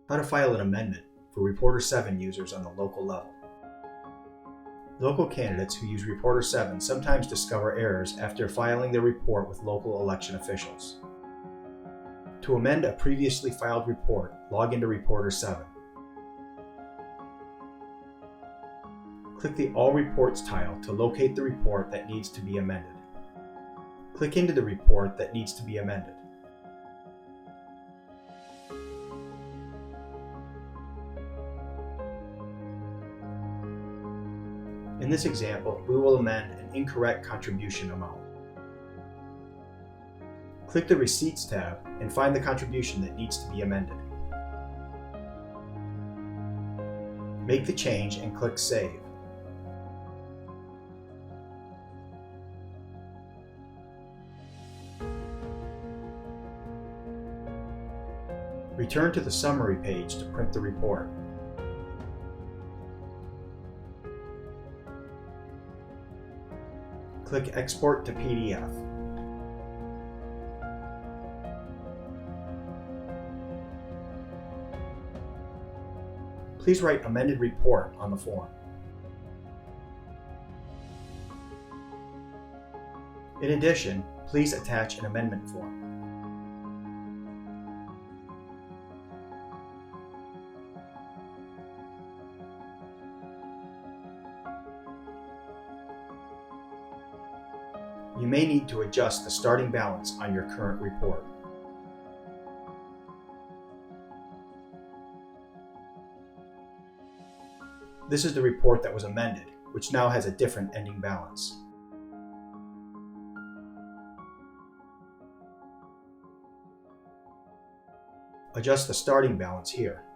How to file an amendment for Reporter 7 users on the local level. Local candidates who use Reporter 7 sometimes discover errors after filing their report with local election officials. To amend a previously filed report, log into Reporter 7. Click the All Reports tile to locate the report that needs to be amended. Click into the report that needs to be amended. In this example, we will amend an incorrect contribution amount. Click the Receipts tab and find the contribution that needs to be amended. Make the change and click Save. Return to the Summary page to print the report. Click Export to PDF. Please write Amended Report on the form. In addition, please attach an amendment form. You may need to adjust the starting balance on your current report. This is the report that was amended, which now has a different ending balance. Adjust the starting balance here.